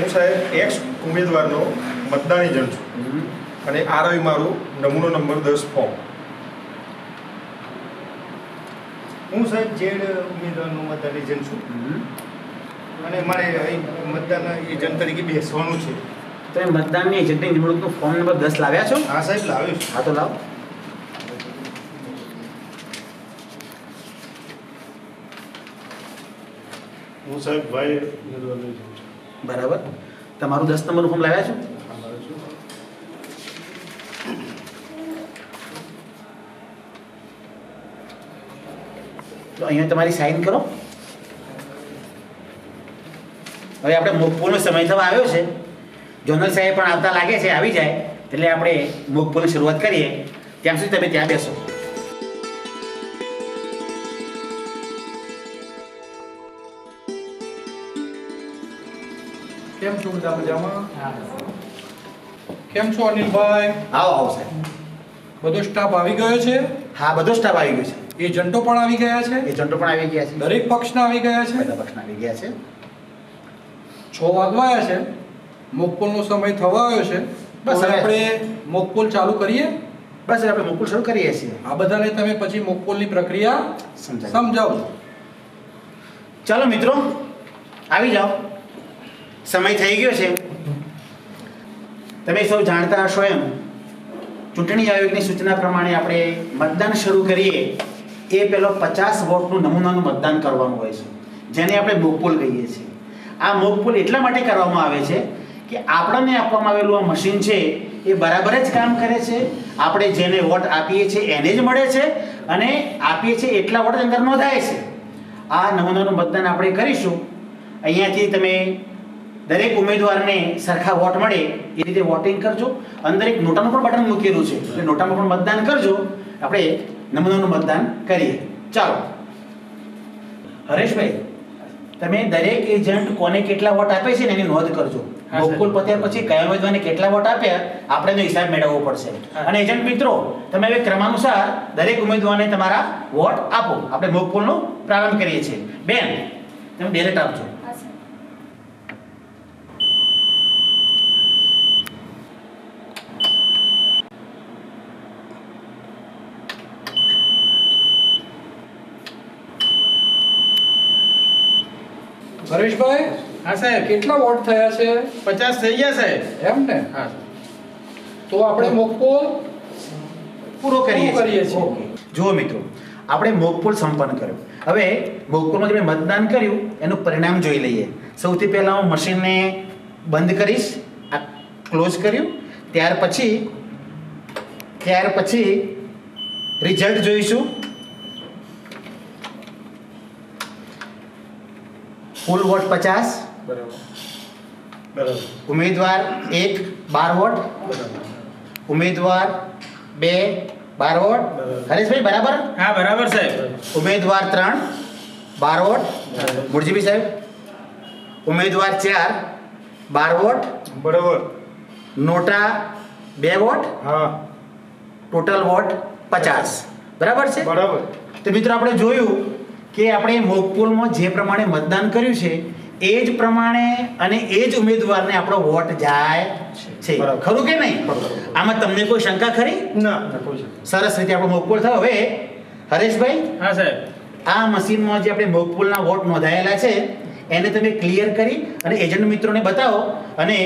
હું સાહેબ એક્સ ઉમેદવારનો મતદાર એજન્ટ છું અને આ રહ્યું મારું નમૂનો નંબર 10 ફોર્મ. હું સાહેબ જેડ ઉમેદવારનો મતદાર એજન્ટ છું અને મારે અહીં મતદાન એજન્ટ તરીકે બેસવાનું છે. તમે મતદાનની એજન્ટની નિમણૂકનું ફોર્મ નંબર 10 લાવ્યા છો? હા સાહેબ લાવ્યું છું. હા તો લાવો. હું સાહેબ ભાઈ ઉમેદવારનો એજન્ટ છું. બરાબર. તમારું 10 નંબરનું ફોર્મ લાવ્યા છો? તો અહીંયા તમારી સાઇન કરો. હવે આપણે મોકપોલનો સમય થવા આવ્યો છે. જનરલ સાહેબ પણ આવતા લાગે છે, આવી જાય એટલે આપણે મોકપોલની શરૂઆત કરીએ. ત્યાં સુધી તમે ત્યાં બેસો. કેમ છો બધા મજામાં? કેમ છો અનિલભાઈ? આવો આવો સાહેબ. બધો સ્ટાફ આવી ગયો છે? હા, બધો સ્ટાફ આવી ગયો છે. એજન્ટો પણ આવી ગયા છે? એજન્ટો પણ આવી ગયા છે. દરેક પક્ષના આવી ગયા છે? બધા પક્ષના આવી ગયા છે. 6 વાગવાયા છે, મોકપોલનો સમય થવા આવ્યો છે. બસ બસ હવે આપણે મોકપોલ ચાલુ કરીએ. બસ હવે આપણે મોકપોલ શરૂ કરીએ છીએ. આ બધાને તમે પછી મોકપોલની પ્રક્રિયા સમજાવો. ચાલો મિત્રો, આવી જાઓ. સમય થઈ ગયો છે. તમે સૌ જાણતા હશો એમ ચૂંટણી આયોગની સૂચના પ્રમાણે આપણે મતદાન શરૂ કરીએ એ પહેલો 50 વોટનું નમૂનાનું મતદાન કરવાનું હોય છે, જેને આપણે મોકપોલ કહીએ છીએ. આ મોકપોલ એટલા માટે કરવામાં આવે છે કે આપણને આપવામાં આવેલું આ મશીન છે એ બરાબર જ કામ કરે છે, આપણે જેને વોટ આપીએ છીએ એને જ મળે છે અને આપીએ છીએ એટલા વોટ અંદર નોંધાય છે. આ નમૂનાનું મતદાન આપણે કરીશું. અહીંયાથી તમે દરેક ઉમેદવારને સરખા વોટ મળે એ રીતે વોટિંગ કરજો. અંદર એક નોટાનું પણ બટન મૂકેલું છે, એટલે નોટામાં પણ મતદાન કરજો. આપણે નમૂનાનું મતદાન કરીએ. ચાલો હરેશભાઈ, તમે દરેક એજન્ટ કોને કેટલા વોટ આપે છે ને એની નોંધ કરજો. મોકપોલ પત્યા પછી કયા ઉમેદવારને કેટલા વોટ આપ્યા આપણે એનો હિસાબ મેળવવો પડશે. અને એજન્ટ મિત્રો, તમે હવે ક્રમાનુસાર દરેક ઉમેદવારને તમારા વોટ આપો. આપણે મોકપોલનો પ્રારંભ કરીએ છીએ. બેન, તમે બેલેટ આપજો. હરેશભાઈ, હા સાહેબ, કેટલા વોટ થયા છે? 50 થઈ ગયા સાહેબ. એમ ને? હા. તો આપણે મોકપોલ પૂરો કરીએ કરીએ છીએ. છીએ. જુઓ મિત્રો, આપણે મોકપોલ સંપન્ન કર્યો. હવે મોકપોલમાં જે મેં મતદાન કર્યું એનું પરિણામ જોઈ લઈએ. સૌથી પહેલાં હું મશીનને બંધ કરીશ. આ ક્લોઝ કર્યું. ત્યાર પછી રિઝલ્ટ જોઈશું. કુલ વોટ 50. બરાબર. ઉમેદવાર 1 12 વોટ. ઉમેદવાર 2 12 વોટ. હરેશભાઈ બરાબર? હા બરાબર સાહેબ. ઉમેદવાર 3 12 વોટ. મુરજીભાઈ સાહેબ? ઉમેદવાર 4 12 વોટ. બરાબર. નોટા 2 વોટ. હા ટોટલ વોટ 50. બરાબર છે? બરાબર. તો મિત્રો આપણે જોયું કે આપણે મોકપોલમાં જે પ્રમાણે મતદાન કર્યું છે એ જ પ્રમાણે અને એ જ ઉમેદવારને આપણો વોટ જાય છે. બરાબર. ખરું કે નહીં? આમાં તમને કોઈ શંકા ખરી? ના. સરસ રીતે આપણો મોકપોલ થયો. હવે હરેશભાઈ, હા સાહેબ. આ મશીનમાં જે આપણે મોકપોલના વોટ નોંધાયેલા છે એને તમે ક્લિયર કરી અને એજન્ટ મિત્રોને બતાવો અને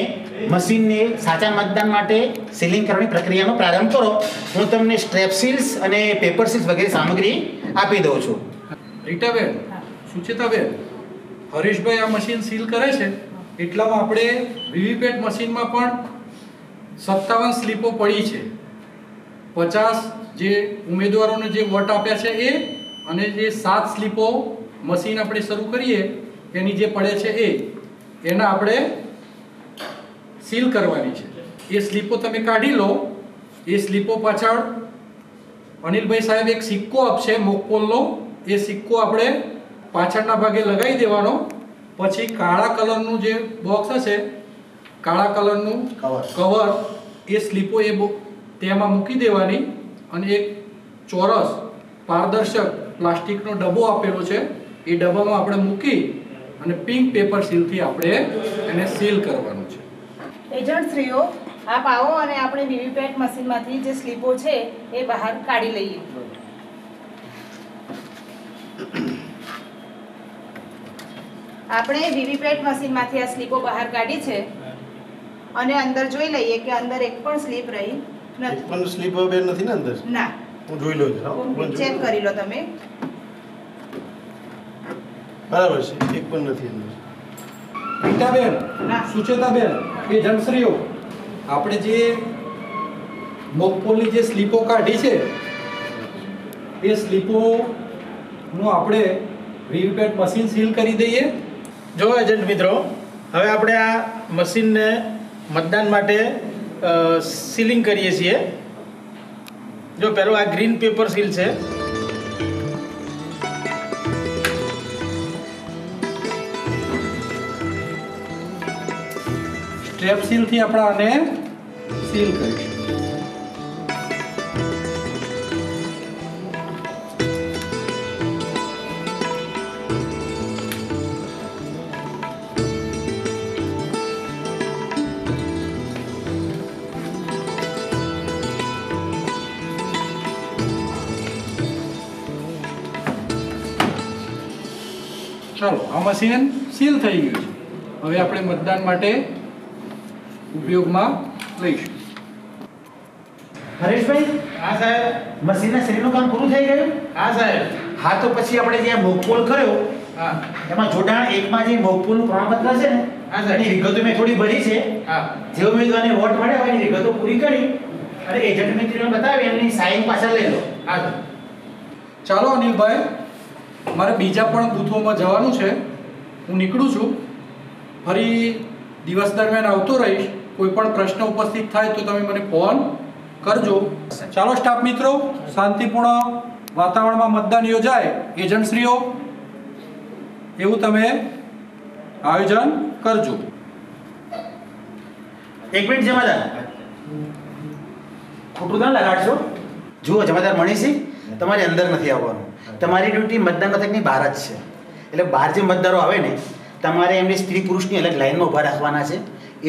મશીનને સાચા મતદાન માટે સીલિંગ કરવાની પ્રક્રિયાનો પ્રારંભ કરો. હું તમને સ્ટ્રેપ સીલ્સ અને પેપર સીલ્સ વગેરે સામગ્રી આપી દઉં છું. રીટાબેન, સુચેતાબેન, હરેશભાઈ આ મશીન સીલ કરે છે એટલામાં આપણે વીવીપેટ મશીનમાં પણ 57 સ્લીપો પડી છે. 50 જે ઉમેદવારોને જે વોટ આપ્યા છે એ અને જે 7 સ્લીપો મશીન આપણે શરૂ કરીએ એની જે પડે છે એના આપણે સીલ કરવાની છે. એ સ્લીપો તમે કાઢી લો. એ સ્લીપો પાછળ અનિલભાઈ સાહેબ એક સિક્કો આપશે મોકપોલનો. એ સિક્કો આપણે પાછળના ભાગે લગાવી દેવાનો. પછી કાળા કલરનું જે બોક્સ હશે, કાળા કલરનું કવર, એ સ્લીપો તેમાં મૂકી દેવાની અને એક ચોરસ પારદર્શક પ્લાસ્ટિકનો ડબ્બો આપેલો છે એ ડબ્બામાં આપણે મૂકી અને પિંક પેપર સીલથી આપણે એને સીલ કરવાનું છે. એજન્ટશ્રીઓ, આપ આવો અને આપણે વીવીપેટ મશીનમાંથી જે સ્લીપો છે એ બહાર કાઢી લઈએ. આપણે વીવીપેટ મશીનમાંથી આ સ્લીપો બહાર કાઢી છે અને અંદર જોઈ લઈએ કે અંદર એક પણ સ્લીપ રહી નથી. પણ સ્લીપ બેન નથી ને અંદર? ના. હું જોઈ લઉં છું. ચેક કરી લો તમે. બરાબર છે, એક પણ નથી અંદર. રીટાબેન, ના. સુચેતાબેન, એજન્ટશ્રીઓ, આપણે જે મોકપોલની જે સ્લીપો કાઢી છે એ સ્લીપોનું આપણે વીવીપેટ મશીન સીલ કરી દઈએ. જો એજન્ટ મિત્રો, હવે આપણે આ મશીનને મતદાન માટે સીલિંગ કરીએ છીએ. જો પહેલો આ ગ્રીન પેપર સીલ છે. સ્ટ્રેપ સીલથી આપણે આને સીલ કરીશું. ચાલો, આ મશીન સીલ થઈ ગયું છે. હવે આપણે મતદાન માટે ઉપયોગમાં લઈશું. હરેશભાઈ, હા સાહેબ. મશીનના શરીરનું કામ પૂરું થઈ ગયું? હા સાહેબ. હા, તો પછી આપણે જે મોકપોલ કર્યો હા એમાં જોડાણ એકમાં જે મોકપોલનું પ્રમાણપત્ર છે ને હા, સાહેબ. એની વિગતો મેં થોડી ભરી છે. હા જે ઉમેદવારને વોટ મળ્યા હોય એની વિગતો પૂરી કરી અને એજન્ટ મિત્રોને બતાવી એમની સાઈન પાછળ લઈ લો. હા સાહેબ. ચાલો અનિલભાઈ, મારે બીજા પણ બૂથોમાં જવાનું છે. હું નીકળું છું. ફરી દિવસ દરમિયાન આવતો રહીશ. કોઈ પણ પ્રશ્ન ઉપસ્થિત થાય તો તમે મને ફોન કરજો. ચાલો સ્ટાફ મિત્રો, શાંતિપૂર્ણ વાતાવરણમાં મતદાન યોજાય એજન્ટશ્રીઓ એવું તમે આયોજન કરજો. એક મિનિટ જમાદાર, ખોટું ના લગાડશો. જુઓ જમાદાર મણીસિંહ, તમારે અંદર નથી આવવાનું. તમારી ડ્યુટી મતદાન મથકની બહાર જ છે. એટલે બહાર જે મતદારો આવે ને તમારે એમની સ્ત્રી પુરુષની અલગ લાઈનમાં ઊભા રાખવાના છે.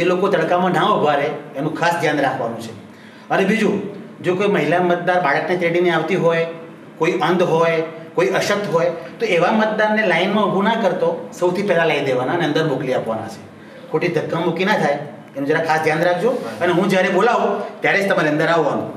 એ લોકો તડકામાં ના ઊભા રહે એનું ખાસ ધ્યાન રાખવાનું છે. અને બીજું, જો કોઈ મહિલા મતદાર બાળકને તેડીને આવતી હોય, કોઈ અંધ હોય, કોઈ અશક્ત હોય તો એવા મતદારને લાઈનમાં ઊભું ના કરતો સૌથી પહેલાં લઈ દેવાના અને અંદર મોકલી આપવાના છે. ખોટી ધક્કા મૂકી ના થાય એનું જરા ખાસ ધ્યાન રાખજો. અને હું જ્યારે બોલાવું ત્યારે જ તમારે અંદર આવવાનું.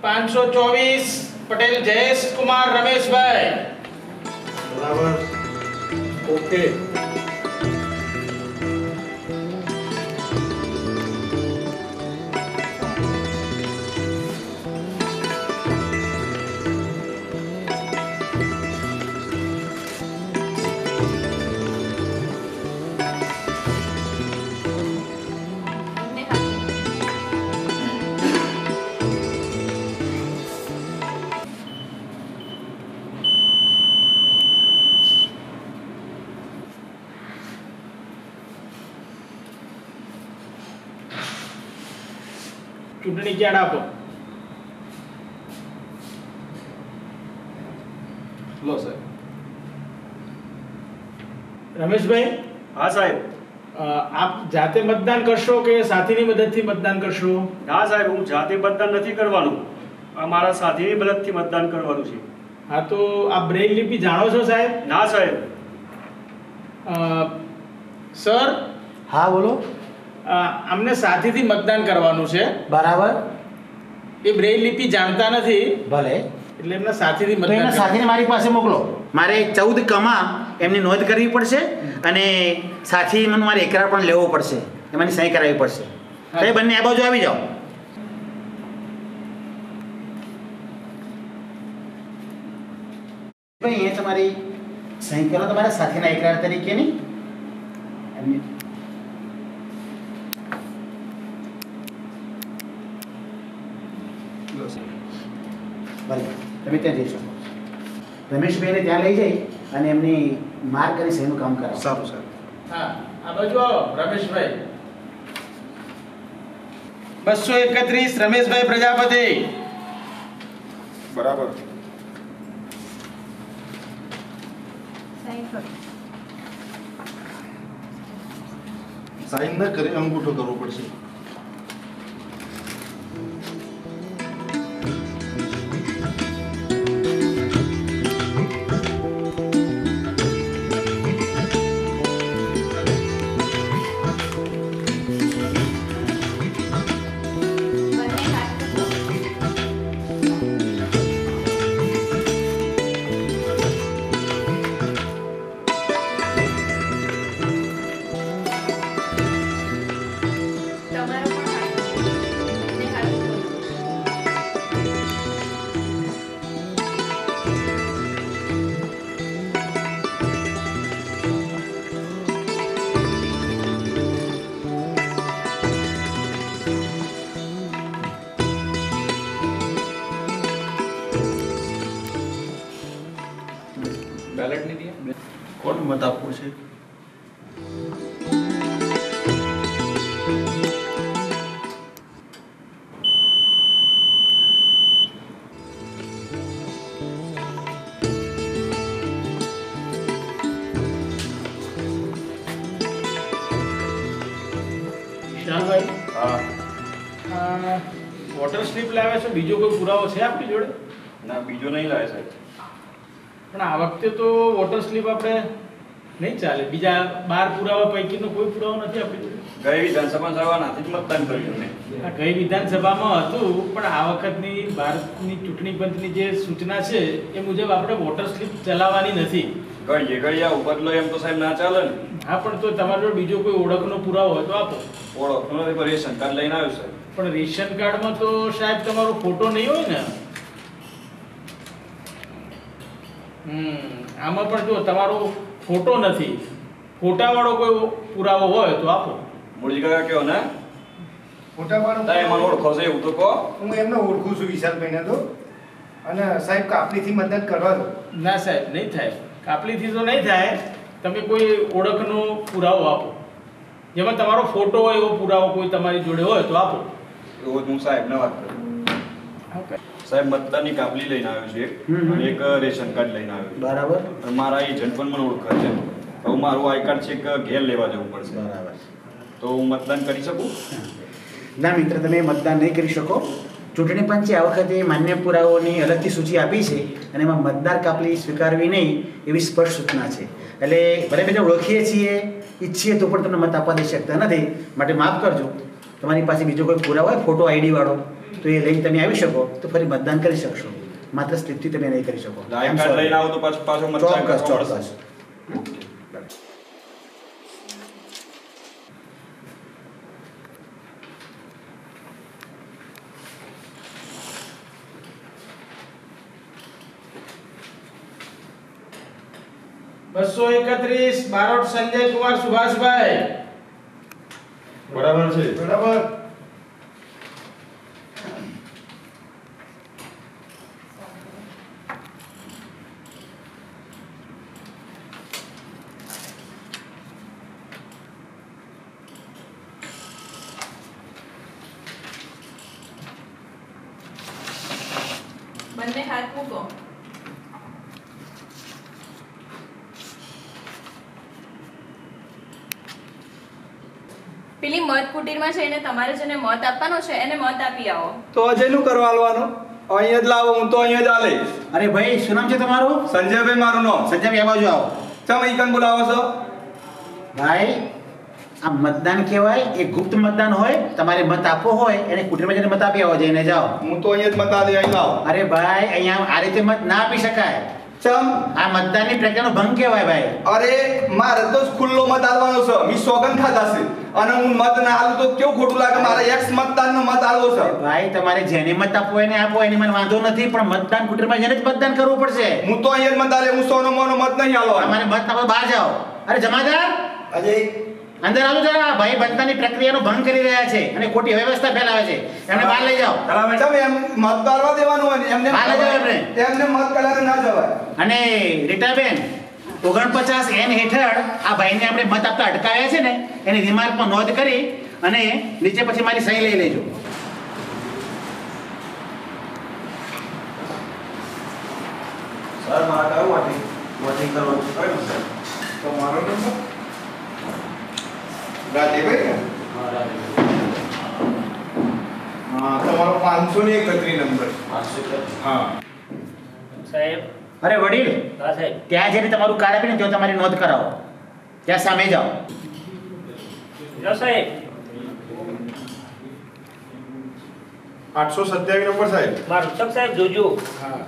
પાંચસો 524 પટેલ જયેશ કુમાર રમેશભાઈ. બરાબર. ઓકે. ચૂંટણી કાર્ડ આપો. લો સાહેબ. રમેશભાઈ, હા સાહેબ. આપ જાતે મતદાન કરશો કે સાથીની મદદથી મતદાન કરશો? ના સાહેબ, હું જાતે મતદાન નથી કરવાનું. આ મારા સાથીની મદદથી મતદાન કરવાનું છે. હા, તો આપ બ્રેઇલ લિપિ જાણો છો સાહેબ? ના સાહેબ. સર, હા બોલો. અમને સાથીથી મતદાન કરવાનું છે. બરાબર. એ બ્રેઇલ લિપિ જાણતા નથી, ભલે. એટલે એમના સાથીથી તો એના મતદાન સાથીને મારી પાસે મોકલો. મારે 14 કમા એમની નોંધ કરવી પડશે અને સાથીનો મારે એકરાર પણ લેવો પડશે. એમાંની સહી કરાવવી પડશે. તો એ બંને આ બાજુ આવી જાઓ. ભાઈ એ તમારી સહી કરો તમારા સાથીના એકરાર તરીકેની. ભલે, તમે ત્યાં જઈ શકો. રમેશભાઈને ત્યાં લઈ જઈ અને એમની માર્ક અને સહીનું કામ કરાવો. સારું સાહેબ. હા, આ બાજુ આવો રમેશભાઈ. 231 રમેશભાઈ પ્રજાપતિ. બરાબર. સાઈન કરો. સાઈન ન કરી અંગૂઠો કરવો પડશે. બંને હાથ મૂકો. તમારો પણ હાથ મૂકો. બંને હાથ મૂકો. બેલેટ નહીં દે. કોણ મત આપવો છે? વિશાલભાઈ, હા. વોટર સ્લીપ લાવ્યા છો, બીજો કોઈ પુરાવો છે આપણી જોડે? ના બીજો નહીં લાવે સાહેબ. પણ આ વખતે તો વોટર સ્લીપ આપણે નહીં ચાલે. બીજા 12 પુરાવા પૈકીનો કોઈ પુરાવો નથી આપણી જોડે. ગઈ વિધાનસભા સભાનાથી જ મતદાન કર્યું મેં. આ ગઈ વિધાનસભામાં હતું, પણ આ વખતની ભારતની ચૂંટણી પંચની જે સૂચના છે એ મુજબ આપણે વોટર સ્લીપ ચલાવવાની નથી. ઘડીએ આ ઉપર લો એમ તો સાહેબ ના ચાલે ને. હા, પણ તો તમારી જોડે બીજો કોઈ ઓળખનો પુરાવો હોય તો આપો. ઓળખતો નથી પણ રેશન કાર્ડ લઈને આવ્યો સાહેબ. પણ રેશન કાર્ડમાં તો સાહેબ તમારો ફોટો નહીં હોય ને. આમાં પણ જો તમારો ફોટો નથી, ફોટાવાળો કોઈ પુરાવો હોય તો આપો. મૂળજી કાકા કયો ને ફોટાવાળો તારે મને ઓળખો છે એવું તો કહો. હું એમને ઓળખું છું વિશાલભાઈને તો. અને સાહેબ કાપલીથી મદદ કરવા દો. ના સાહેબ, નહીં થાય. કાપલીથી તો નહીં થાય. તમે કોઈ ઓળખનો પુરાવો આપો, જેમાં તમારો ફોટો હોય એવો પુરાવો કોઈ તમારી જોડે હોય તો આપો. એવું જ હું સાહેબને વાત કરું. સાહેબ મતદાનની કાપલી લઈને આવ્યો છે અને એક રેશન કાર્ડ લઈને આવ્યો છું. બરાબર. અને મારા એજન્ટ પણ મને ઓળખે છે. હવે મારું આઈ કાર્ડ છે કે ઘેર લેવા જવું પડશે. બરાબર. તો હું મતદાન કરી શકું? ના મિત્ર, તમે મતદાન નહીં કરી શકો. ચૂંટણી પંચે આ વખતે માન્ય પુરાવાઓની અલગથી સૂચિ આપી છે અને એમાં મતદાર કાપલી સ્વીકારવી નહીં એવી સ્પષ્ટ સૂચના છે. એટલે ભલે બધા ઓળખીએ છીએ, ઈચ્છીએ તો પણ તમને મત આપવા દઈ શકતા નથી. માટે માફ કરજો. તમારી પાસે બીજો કોઈ પુરાવો હોય ફોટો આઈડી વાળો તો એ લઈને તમે આવી શકો તો ફરી મતદાન કરી શકશો. માત્ર સ્લીપથી તમે નહીં કરી શકો. આઈ કાર્ડ લઈને આવો તો પાછો મતદાન ચોક્કસ કરવું ચોક્કસ. પડશે. બસો 231 બારોટ સંજય કુમાર સુભાષભાઈ. બરાબર છે. બરાબર. બંને હાથ મૂકો. પેલી મત કુટીરમાં જઈને તમારે જેને મત આપવાનો છે એને મત આપી આવો. તો અજયનું કરવા આલવાનું અહીંયા જ લાવો, હું તો અહીંયા જ આલે. અરે ભાઈ, શું નામ છે તમારું? સંજયભાઈ મારું નામ. સંજયભાઈ, આ બાજુ આવો. ચમ ઈકન બોલાવો છો? ભાઈ, આ મતદાન કહેવાય. એ ગુપ્ત મતદાન હોય. તમારે મત આપવો હોય એને કુટીરમાં જઈને મત આપી આવો, જઈને જાઓ. હું તો અહીંયા જ મત આલે, અહીં લાવો. અરે ભાઈ, અહીંયા આ રીતે મત ના આપી શકાય. ચમ આ મતદાનની પ્રક્રિયાનો ભંગ કહેવાય ભાઈ. અરે મારે તો ખુલ્લો મત આલવાનો છે. મી સોગન ખાધા છે અને હું મત ના આલું તો કેવું ખોટું લાગે. મારે એક્સ મતદાનનો મત આલવો છે. ભાઈ, તમારે જેને મત આપવો એને આપો, એની મને વાંધો નથી, પણ મતદાન કુટીરમાં જઈને જ મતદાન કરવું પડશે. હું તો અહીંયા જ મત આલે, હું સોનો મોનો મત નહીં આલવાનો. તમારે મત આપવા બહાર જાઓ. અરે જમાદાર, અજય અંદર આવજો જરા. ભાઈ મતદાનની પ્રક્રિયાનો ભંગ કરી રહ્યા છે અને ખોટી વ્યવસ્થા ફેલાવે છે. એમને બહાર લઈ જાઓ. ચમ એમ મત કરવા દેવાનું હોય ને એમને બહાર લઈ જાઓ એમને. એમને મત કલાકે ના જવાય. અને રીટાબેન, 49 એન હેઠળ આ ભાઈને આપણે મત આપતા અટકાવ્યા છે ને એની રિમાર્કમાં નોંધ કરી અને નીચે પછી મારી સહી લઈ લેજો. રાધેભાઈ હા તમારો 531 નંબર હા સાહેબ અરે વડીલ, હા સાહેબ ત્યાં જઈને તમારું કાર્ડ આપીને ત્યાં તમારી નોંધ કરાવો. ત્યાં સામે જાઓ. જો સાહેબ 827 નંબર સાહેબ. મારું તક સાહેબ જોજો. હા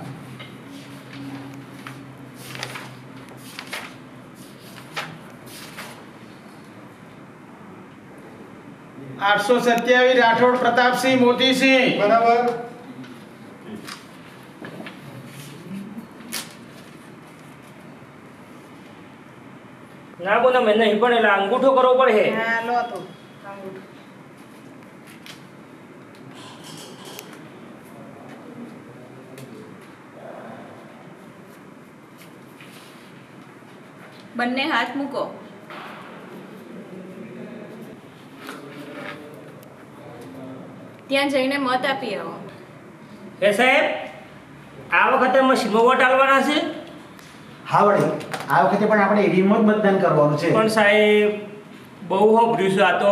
827 રાઠોડ પ્રતાપસિંહ મોતીસિંહ. બરાબર. ના બોલો મેં નહીં પણ એટલે અંગૂઠો કરવો પડે. હા લો તો અંગૂઠો. બંને હાથ મૂકો. ત્યાં જઈને મત આપી આવો. એ સાહેબ આ વખતે મશીનમાં વોટ આલવાના છે. હા વડીલ, આ વખતે પણ આપણે ઈવીએમમાં જ મતદાન કરવાનું છે. પણ સાહેબ બહુ હોભર્યું છે આ તો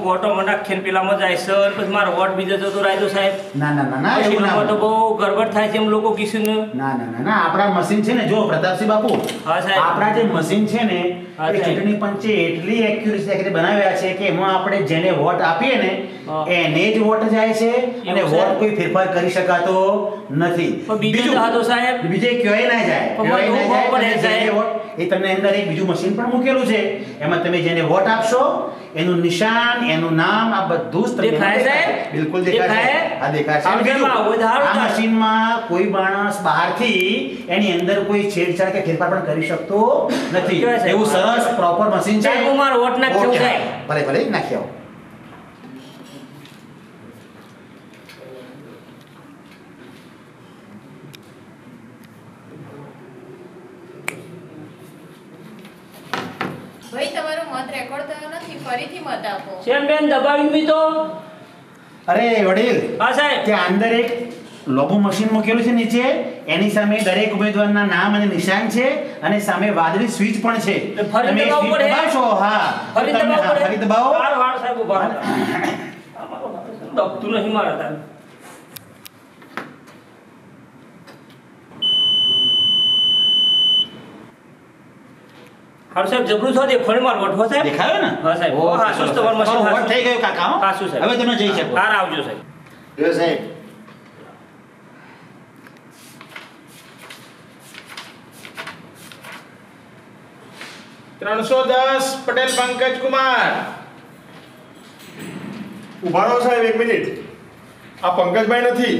વોટો મને આખી પેલામાં જાય છે અને પછી મારો વોટ બીજો જતો રાખ્યો સાહેબ. ના ના ના ના, એવું ના મશીનમાં તો હોય. બહુ ગડબડ થાય છે એમ લોકો કીધું ને. ના ના ના ના, આપણા મશીન છે ને, જો પ્રતાપસિંહ બાપુ, હા સાહેબ. આપણા જે મશીન છે ને હા એ સાહેબ. ચૂંટણી પંચે એટલી એક્યુરેસી બનાવ્યા છે કે એમાં આપણે જેને વોટ આપીએ ને હા. એને જ વોટ જાય છે અને એવું વોટ સાહેબ? કોઈ ફેરફાર કરી શકાતો નથી. પણ બીજું તો હતો સાહેબ. બીજે ક્યાંય ના જાય, પણ ક્યાંય ના બધું જાય. ખબર તમે છે જેને સાહેબ. વોટ, એ તમને અંદર એક બીજું મશીન પણ મૂકેલું છે, એમાં તમે જેને વોટ આપશો એનું નિશાન, એનું નામ, આ બધું જ તમને દેખાય દેખાશે. સાહેબ? બિલકુલ દેખાશે. દેખાય? હા દેખાશે. આમ બીજું, જેમાં આવું ધારું આ થાય. મશીનમાં કોઈ માણસ બહારથી એની અંદર કોઈ છેડછાડ કે ફેરફાર પણ કરી શકતો નથી. કેવાય સાહેબ? એવું સરસ પ્રોપર મશીન છે. સાહેબ, હું મારો વોટ નાખી આવું ઓકે, સાહેબ. ભલે ભલે નાખી આવો. ભાઈ તમારો મત રેકોર્ડ થયો નથી, ફરીથી મત આપો. શેમ બેન દબાવી મી તો. અરે વડીલ, હા સાહેબ. ત્યાં અંદર એક લોબો મશીન મૂકેલું છે નીચે, એની સામે દરેક ઉમેદવારના નામ અને નિશાન છે અને સામે વાદળી સ્વિચ પણ છે. તો ફરી તમે દબાવવું સ્વિચ પડે? દબાવશો? હા. ફરી તો તમને- દબાવવું હા, પડે? ફરી દબાવો. હારું, હારું સાહેબ ઉભા રહો. અમારો દબતું નહીં મારા તાર. હારું સાહેબ જબરું છો દેખો ને મારો વોટ હો સાહેબ. દેખાયો ને? હા સાહેબ. ઓકે, હા, સરસ. સુસ્ત તમારું મશીન તમારું હારું. વોટ થઈ ગયું કાકા, હો? હા, શું સાહેબ. હવે તમે જઈ શકો. હાર આવજો સાહેબ. જો સાહેબ 310 પટેલ પંકજ કુમાર. ઊભા રહો સાહેબ, 1 મિનિટ. આ પંકજભાઈ નથી.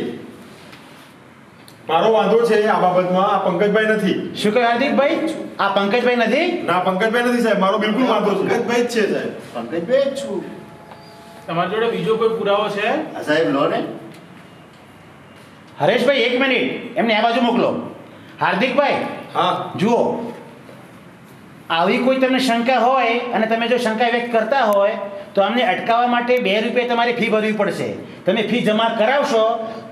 મારો વાંધો છે આ બાબતમાં. આ પંકજભાઈ નથી. શું કહ્યું હાર્દિકભાઈ? આ પંકજભાઈ નથી? ના, પંકજભાઈ નથી સાહેબ. મારો બિલકુલ વાંધો છે. પંકજભાઈ જ છે સાહેબ પંકજભાઈ જ છું તમારી જોડે બીજો કોઈ પુરાવો છે? આ સાહેબ લો ને હરેશભાઈ 1 મિનિટ, એમને આ બાજુ મોકલો. હાર્દિકભાઈ હા. જુઓ, આવી કોઈ તમને શંકા હોય અને તમે જો શંકા વ્યક્ત કરતા હોય તો અમને અટકાવવા માટે 2 રૂપિયા તમારે ફી ભરવી પડશે. તમે ફી જમા કરાવશો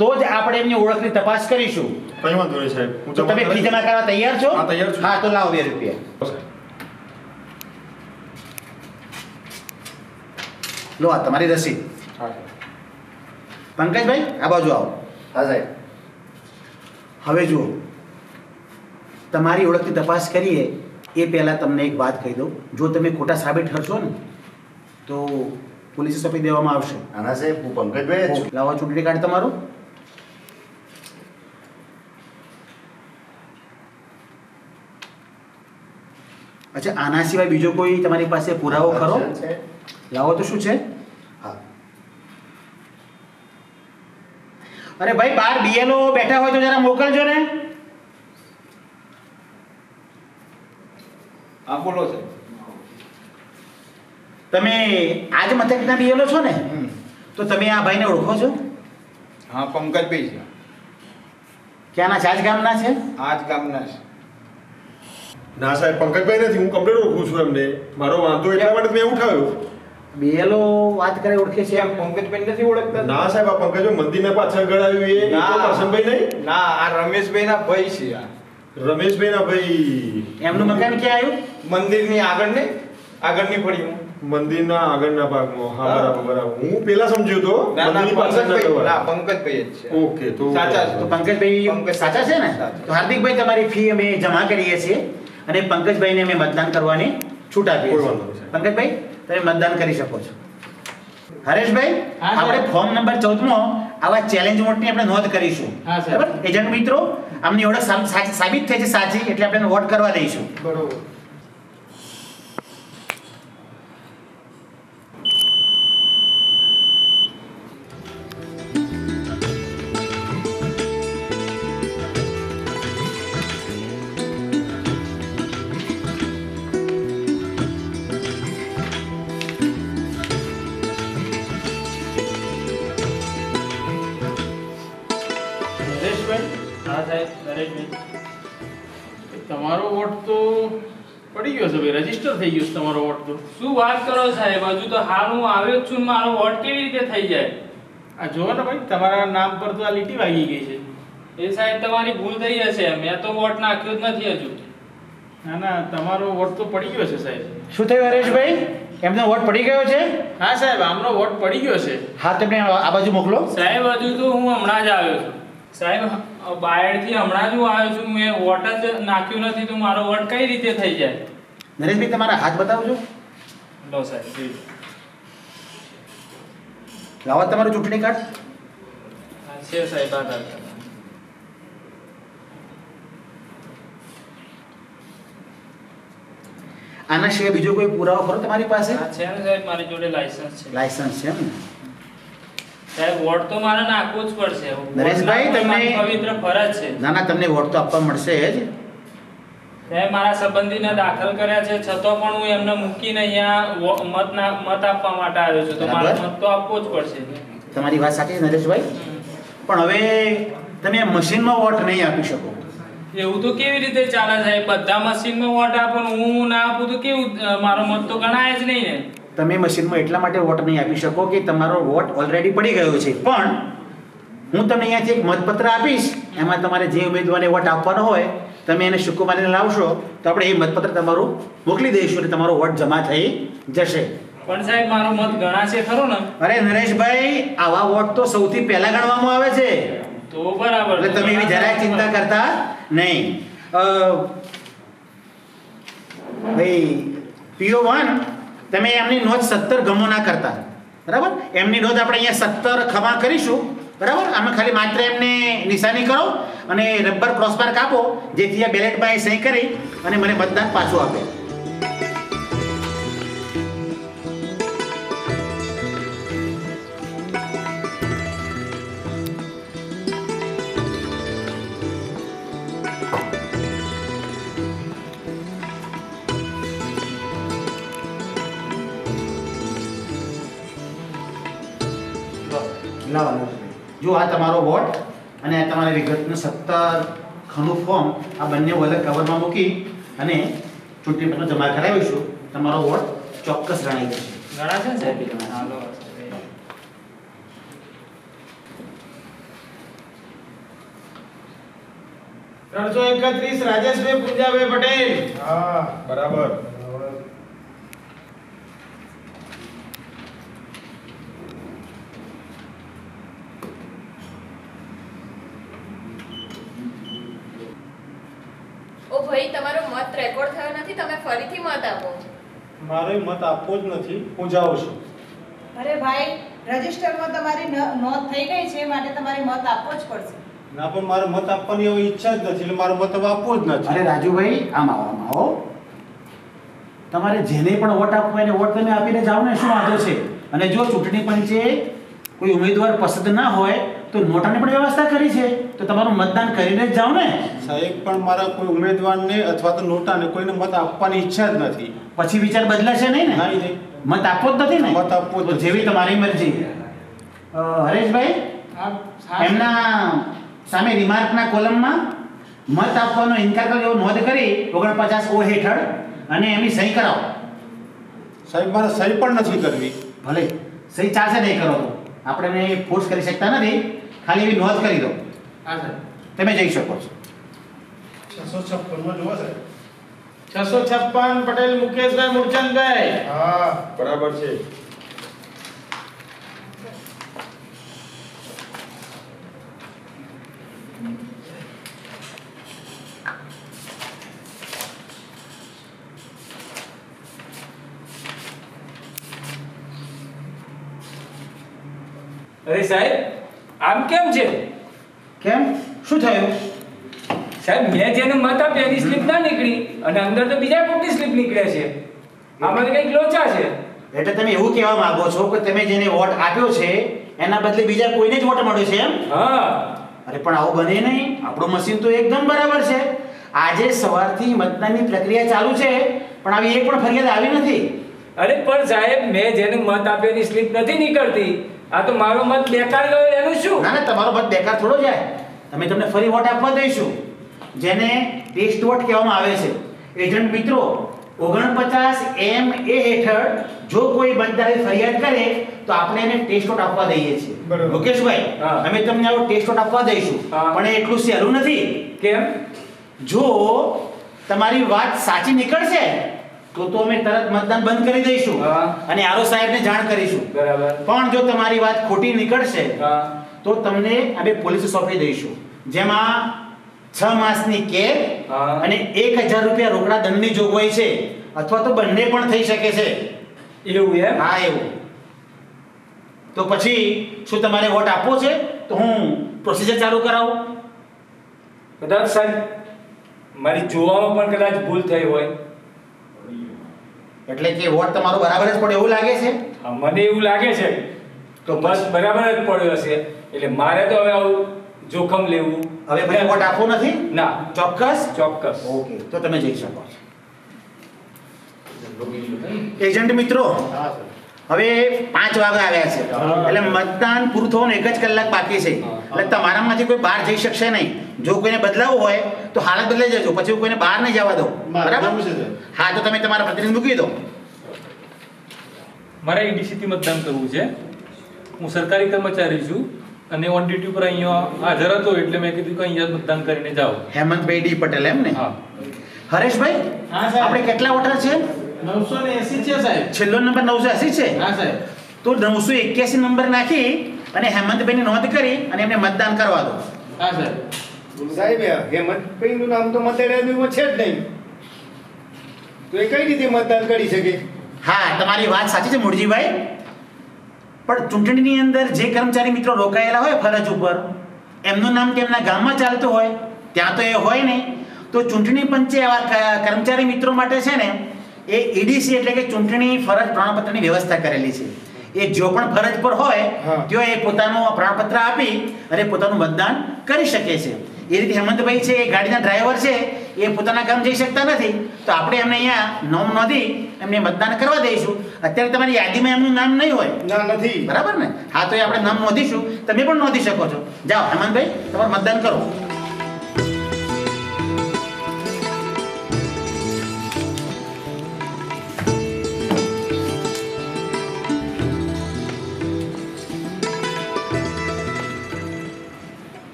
તો જ આપણે એમની ઓળખની તપાસ કરીશું. કઈ વાંધો નહીં સાહેબ. હું તો તમે ફી જમા કરવા તૈયાર છો? હા, તૈયાર છું. હા, તો લાવો 2 રૂપિયા. લો, આ તમારી રસીદ. હા. પંકજભાઈ આ બાજુ આવો. હા સાહેબ હવે જુઓ, તમારી ઓળખની તપાસ કરીએ એ પહેલાં તમને એક વાત કહી દઉં. જો તમે ખોટા સાબિત ઠરશો ને તો પોલીસે સોંપી દેવામાં આવશે. આના સાહેબ હું પંકજભાઈ જ છું લાવો ચૂંટણી કાર્ડ તમારું. અચ્છા, આના સિવાય બીજો કોઈ તમારી પાસે પુરાવો ખરો? છે લાવો તો શું છે? હા અરે ભાઈ, બહાર બીએલઓ બેઠા હોય તો જરા મોકલજો ને. હા બોલો સાહેબ તમે આજ મથકના બીએલઓ છો ને? તો તમે આ ભાઈને ઓળખો છો? હા પંકજભાઈ છે ક્યાંના છે? આજ ગામના છે? આ જ ગામના છે ના સાહેબ, પંકજભાઈ નથી. હું કમ્પ્લેટ ઓળખું છું એમને. મારો વાંધો એટલા માટે મેં ઉઠાવ્યો. બીએલઓ વાત કરે ઓળખે છે? પંકજભાઈ નથી ઓળખતા ના સાહેબ, આ પંકજભાઈ મંદિરના પાછળ ગળાવ્યું એ તો કરશનભાઈ નહીં. ના આ રમેશભાઈ ના ભાઈ છે આ રમેશભાઈ ના ભાઈ. એમનું મકાન ક્યાં આવ્યું? મંદિરની આગળ ને આગળની ફળી હું મંદિરના આગળના ભાગમાં. હા, બરાબર બરાબર. હું પેલા સમજ્યો તો મંદિરની પાછળના દરવાજા. પંકજભાઈ જ છે. ઓકે, તો સાચા તો પંકજભાઈ સાચા છે ને? તો હાર્દિકભાઈ તમારી ફી અમે જમા કરીએ છીએ અને પંકજભાઈને અમે મતદાન કરવાની છૂટ આપીએ કોઈ છીએ. વાંધો નહીં, સાહેબ. પંકજભાઈ તમે મતદાન કરી શકો છો. હરેશભાઈ, હા, સાહેબ. આપણે ફોર્મ નંબર 14 આવા ચેલેન્જ મોડની આપણે નોંધ કરીશું. હા, સાહેબ. બરાબર? એજન્ટ મિત્રો, આમની ઓળખ સાબિત થઈ છે સાચી, એટલે આપણે વોટ કરવા દઈશું. બરોબર. નરેશભાઈ, હા સાહેબ, નરેશભાઈ. તમારો વોટ તો પડી ગયો છે ભાઈ, રજીસ્ટર થઈ ગયો છે તમારો વોટ તો. શું વાત કરો સાહેબ? હજુ તો હાલ હું આવ્યો જ છું ને મારો વોટ કેવી રીતે થઈ જાય? આ જુઓ ને ભાઈ, તમારા નામ પર તો આ લીટી વાગી ગઈ છે. એ સાહેબ તમારી ભૂલ થઈ હશે, મેં તો વોટ નાખ્યો જ નથી હજુ. ના ના, તમારો વોટ તો પડી ગયો છે સાહેબ. શું થયું હરેશભાઈ? એમનો વોટ પડી ગયો છે? હા સાહેબ, આમનો વોટ પડી ગયો છે. હા, તમે આ બાજુ મોકલો. સાહેબ હજુ તો હું હમણાં જ આવ્યો છું. સાહેબ બાયડથી હમણાં જ હું આવ્યો છું, મેં વોટ જ નાખ્યું નથી તો મારો વોટ કઈ રીતે થઈ જાય? નરેશભાઈ, તમારા હાથ બતાવજો. લો સાહેબ. લાવો તમારું ચૂંટણી કાર્ડ. હા, છે સાહેબ, આધાર કાર્ડ. આના સિવાય બીજો કોઈ પુરાવો ખરો તમારી પાસે? હા, છે ને સાહેબ, મારી જોડે લાયસન્સ છે. લાયસન્સ છે એમ ને? સાહેબ વોટ તો મારે નાખવો જ પડશે. વોટ નરેશભાઈ, નાખવો તમને- મારી પવિત્ર ફરજ છે. ના ના, તમને વોટ તો આપવા મળશે જ. સાહેબ મારા સંબંધીને દાખલ કર્યા છે, છતાં પણ હું એમને મૂકીને અહીંયા મત આપવા માટે આવ્યો છું, તો મારે બરાબર. મત તો આપવો જ પડશે. તમારી વાત સાચી છે નરેશભાઈ, પણ હવે તમે મશીનમાં વોટ નહીં આપી શકો. એવું તો કેવી રીતે ચાલે સાહેબ? બધા મશીનમાં વોટ આપો ને હું ના આપું તો કેવું? મારો મત તો ગણાય જ નહીં ને. તમે મશીનમાં એટલા માટે વોટ નહીં આપી શકો કે તમારો વોટ ઓલરેડી પડી ગયો છે, પણ હું તમને અહીંયાથી એક મતપત્ર આપીશ, એમાં તમારે જે ઉમેદવારને વોટ આપવાનો હોય તમે એને સિક્કો મારીને લાવશો તો આપણે એ મતપત્ર તમારું મોકલી દઈશું અને તમારો વોટ જમા થઈ જશે. પણ સાહેબ મારો મત ગણાશે ખરો ને? અરે નરેશભાઈ, આવા વોટ તો સૌથી પહેલા ગણવામાં આવે છે, તો બરાબર. એટલે તમે એવી જરાય ચિંતા કરતા નહીં. ભાઈ PO1, તમે એમની નોંધ 17 ગમો ના કરતા, બરાબર? એમની નોંધ આપણે અહીંયા 17 ખમા કરીશું, બરાબર? આમાં ખાલી માત્ર એમને નિશાની કરો અને રબર ક્રોસબાર કાપો, જેથી આ બેલેટમાં એ સહી કરી અને મને મતદાન પાછું આપે. લાવો. જો આ તમારો વોટ અને આ તમારી વિગતનું 17 ખનું ફોર્મ, આ બંને અલગ કવરમાં મૂકી અને ચૂંટણી પત્ર જમા કરાવીશું. તમારો વોટ ચોક્કસ ગણાઈ જશે. ગણાશે ને સાહેબ? હાલો. 331 રાજેશભાઈ પૂંજાભાઈ પટેલ. હા, બરાબર. ઓ ભાઈ, તમારો મત રેકોર્ડ થયો નથી, તમે ફરીથી મત આપો. મારે મત આપવો જ નથી, હું જાઉં છું. અરે ભાઈ, રજિસ્ટરમાં તમારી નોંધ થઈ ગઈ છે, માટે તમારે મત આપવો જ પડશે. ના, પણ મારે મત આપવાની હવે ઈચ્છા જ નથી, એટલે મારો મત હવે આપવો જ નથી. અરે રાજુભાઈ, આમ આવો. તમારે જેને પણ વોટ આપવો એને વોટ તમે આપીને જાઓ ને, શું વાંધો છે? અને જો ચૂંટણી પંચે કોઈ ઉમેદવાર પસંદ ના હોય તો નોટાની પણ વ્યવસ્થા કરી છે, તો તમારું મતદાન કરીને જ જાઓ ને. સાહેબ, પણ મારા કોઈ ઉમેદવારને અથવા તો નોટાને કોઈને મત આપવાની ઈચ્છા જ નથી. પછી વિચાર બદલાશે નહીં ને? નહીં. મત આપવો જ નથી ને? મત આપવો જ તો નથી. જેવી તમારી મરજી. હરેશભાઈ, એમના સામે રિમાર્કના કોલમમાં મત આપવાનો ઇનકાર કર્યો એવો નોંધ કરી 49 O હેઠળ અને એમની સહી કરાવો. સાહેબ, મારે સહી પણ નથી કરવી. ભલે સહી ચાલશે, નહીં કરો તો આપણે એને ફોર્સ કરી શકતા નથી, ખાલી એવી નોંધ કરી દો. હા સાહેબ. તમે જઈ શકો છો. 656 માં જોવા સાહેબ. 656 પટેલ મુકેશભાઈ મૂળચંદભાઈ. હા બરાબર છે. અરે સાહેબ આમ કેમ છે? કેમ શું થયું? સાહેબ મેં જેને મત આપ્યા એની સ્લીપ ના નીકળી અને અંદર તો બીજા કોઈની સ્લીપ નીકળે છે. આમાં તો કંઈક લોચા છે. એટલે તમે એવું કહેવા માંગો છો કે તમે જેને વોટ આપ્યો છે એના બદલે બીજા કોઈને જ વોટ મળ્યો છે એમ? હા. અરે પણ આવું બને નહીં. આપણું મશીન તો એકદમ બરાબર છે. આજે સવારથી મતદાનની પ્રક્રિયા ચાલુ છે પણ આવી એક પણ ફરિયાદ આવી નથી. અરે પણ સાહેબ મેં જેને મત આપ્યો એની સ્લીપ નથી નીકળતી. આ તો મારો મત બેકાર ગયો એનું શું? ના ના, તમારો મત બેકાર થોડો જાય. અમે તમને ફરી વોટ આપવા દઈશું, જેને ટેસ્ટ વોટ કહેવામાં આવે છે. એજન્ટ મિત્રો 49 MA હેઠળ જો કોઈ મતદારે ફરિયાદ કરે તો આપણે એને ટેસ્ટ વોટ આપવા દઈએ છીએ. મુકેશભાઈ, અમે તમને આવો ટેસ્ટ વોટ આપવા દઈશું, પણ એ એટલું સહેલું નથી. કેમ? જો તમારી વાત સાચી નીકળશે તો અમે તરત મતદાન બંધ કરી દઈશું અને આરઓ સાહેબને જાણ કરીશું. બરાબર. પણ જો તમારી વાત ખોટી નીકળશે તો તમને અમે પોલીસ સોંપી દઈશું, જેમાં 6 માસની કેદ અને 1000 રૂપિયા રોકડા દંડની જોગવાઈ છે, અથવા તો બંને પણ થઈ શકે છે. એવું એમ? હા એવું. તો પછી શું તમારે વોટ આપવો છે તો હું પ્રોસિજર ચાલુ કરાવું? કદાચ સાહેબ મારી જોવામાં પણ કદાચ ભૂલ થઈ હોય. એટલે કે વોટ તમારો બરાબર જ પડે એવું લાગે છે? હા, મને એવું લાગે છે. તો બસ બરાબર જ પડ્યો હશે. એટલે મારે તો હવે આવું જોખમ લેવું. હવે પછી વોટ આપવો નથી? ના. ચોક્કસ? ચોક્કસ. ઓકે, તો તમે જઈ શકો છો. એજન્ટ મિત્રો, હવે 5 વાગ્યા આવ્યા છે એટલે મતદાન પૂરું થવાનું 1 જ કલાક બાકી છે. એટલે તમારામાંથી કોઈ બહાર જઈ શકશે નહીં. જો કોઈને બદલાવું હોય તો હાલત બદલાઈ જજો, પછી કોઈને બહાર નહીં જવા દો. બરાબર? હા, તો તમે તમારા પ્રતિનિધિ મૂકી દો. મારે ઈડીસીથી મતદાન કરવું છે. હું સરકારી કર્મચારી છું અને ઓન ડ્યુટી ઉપર અહીંયા હાજર હતો એટલે મેં કીધું કે અહીંયા મતદાન કરીને જાઓ. હેમંતભાઈ ડી પટેલ એમ ને? હા. હરેશભાઈ, હા સાહેબ. આપણે કેટલા વોટર છે? 980 છે સાહેબ. છેલ્લો નંબર 980 છે? હા સાહેબ. તો 981 નંબર નાખી અને હેમંતભાઈની નોંધ કરી અને એમને મતદાન કરવા દો. હા સાહેબ. સાહેબ હેમંતભાઈનું નામ તો મતદારમાં છે જ નહીં, તો એ કઈ રીતે મતદાન કરી શકે? હા, તમારી વાત સાચી છે મૂળજીભાઈ, પણ ચૂંટણીની અંદર જે કર્મચારી મિત્રો રોકાયેલા હોય ફરજ ઉપર, એમનું નામ તેમના ગામમાં ચાલતું હોય, ત્યાં તો એ હોય નહીં. તો ચૂંટણી પંચે આવા કર્મચારી મિત્રો માટે છે ને એ ઈડીસી એટલે કે ચૂંટણી ફરજ પ્રમાણપત્રની વ્યવસ્થા કરેલી છે. એ જો પણ ફરજ પર હોય ત્યાં એ પોતાનું પ્રમાણપત્ર આપી અને પોતાનું મતદાન કરી શકે છે. એ રીતે હેમંતભાઈ છે એ ગાડીના ડ્રાઈવર છે, એ પોતાના ગામ જઈ શકતા નથી, તો આપણે એમને અહીંયા નામ નોંધી એમને મતદાન કરવા દઈશું. અત્યારે તમારી યાદીમાં એમનું નામ નહીં હોય. ના, નથી. બરાબર ને? હા, તો એ આપણે નામ નોંધીશું. તમે પણ નોંધી શકો છો. જાઓ હેમંતભાઈ, તમારું મતદાન કરો.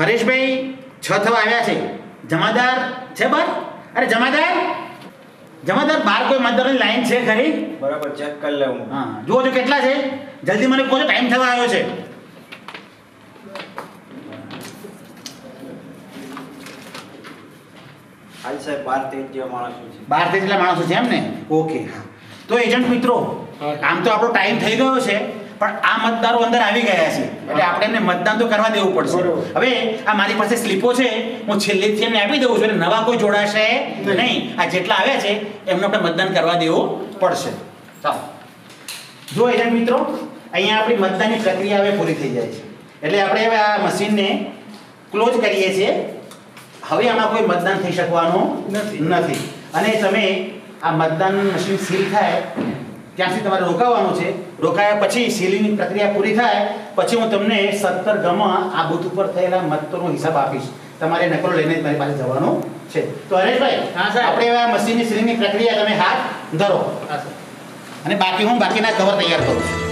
હરેશભાઈ 6 થવા આવ્યા છે. જમાદાર છે બહાર? અરે જમાદાર, બહાર કોઈ મતદારોની લાઈન છે ખરી? બરાબર, ચેક કરી લઉં. હા, જુઓ જો કેટલા છે. જલ્દી મને કહો, ટાઈમ થવા આવ્યો છે. હાલ સાહેબ 12-13 જેવા માણસો છે. 12 જેટલા માણસો છે એમ ને? ઓકે. હા, તો એજન્ટ મિત્રો, આમ તો આપણો ટાઈમ થઈ ગયો છે, પણ આ મતદારો અંદર આવી ગયા છે એટલે આપણે એમને મતદાન તો કરવા દેવું પડશે. હવે આ મારી પાસે સ્લીપો છે, હું છેલ્લેથી એમને આપી દઉં છું એટલે નવા કોઈ જોડાશે નહીં. આ જેટલા આવ્યા છે એમને આપણે મતદાન કરવા દેવું પડશે. ચાલો, જો એજન્ટ મિત્રો, અહીંયા આપણી મતદાનની પ્રક્રિયા હવે પૂરી થઈ જાય છે એટલે આપણે હવે આ મશીનને ક્લોઝ કરીએ છીએ. હવે આમાં કોઈ મતદાન થઈ શકવાનું નથી અને તમે આ મતદાન મશીન સીલ થાય ત્યાં સુધી તમારે રોકાવાનું છે. રોકાયા પછી સીલિંગની પ્રક્રિયા પૂરી થાય પછી હું તમને 17 ગામમાં આ બૂથ ઉપર થયેલા મતોનો હિસાબ આપીશ. તમારે નકલો લઈને જ મારી પાસે જવાનું છે. તો હરેશભાઈ, આપણે આ મશીનની સીલિંગની પ્રક્રિયા તમે હાથ ધરો અને બાકી હું બાકીના કવર તૈયાર કરું છું.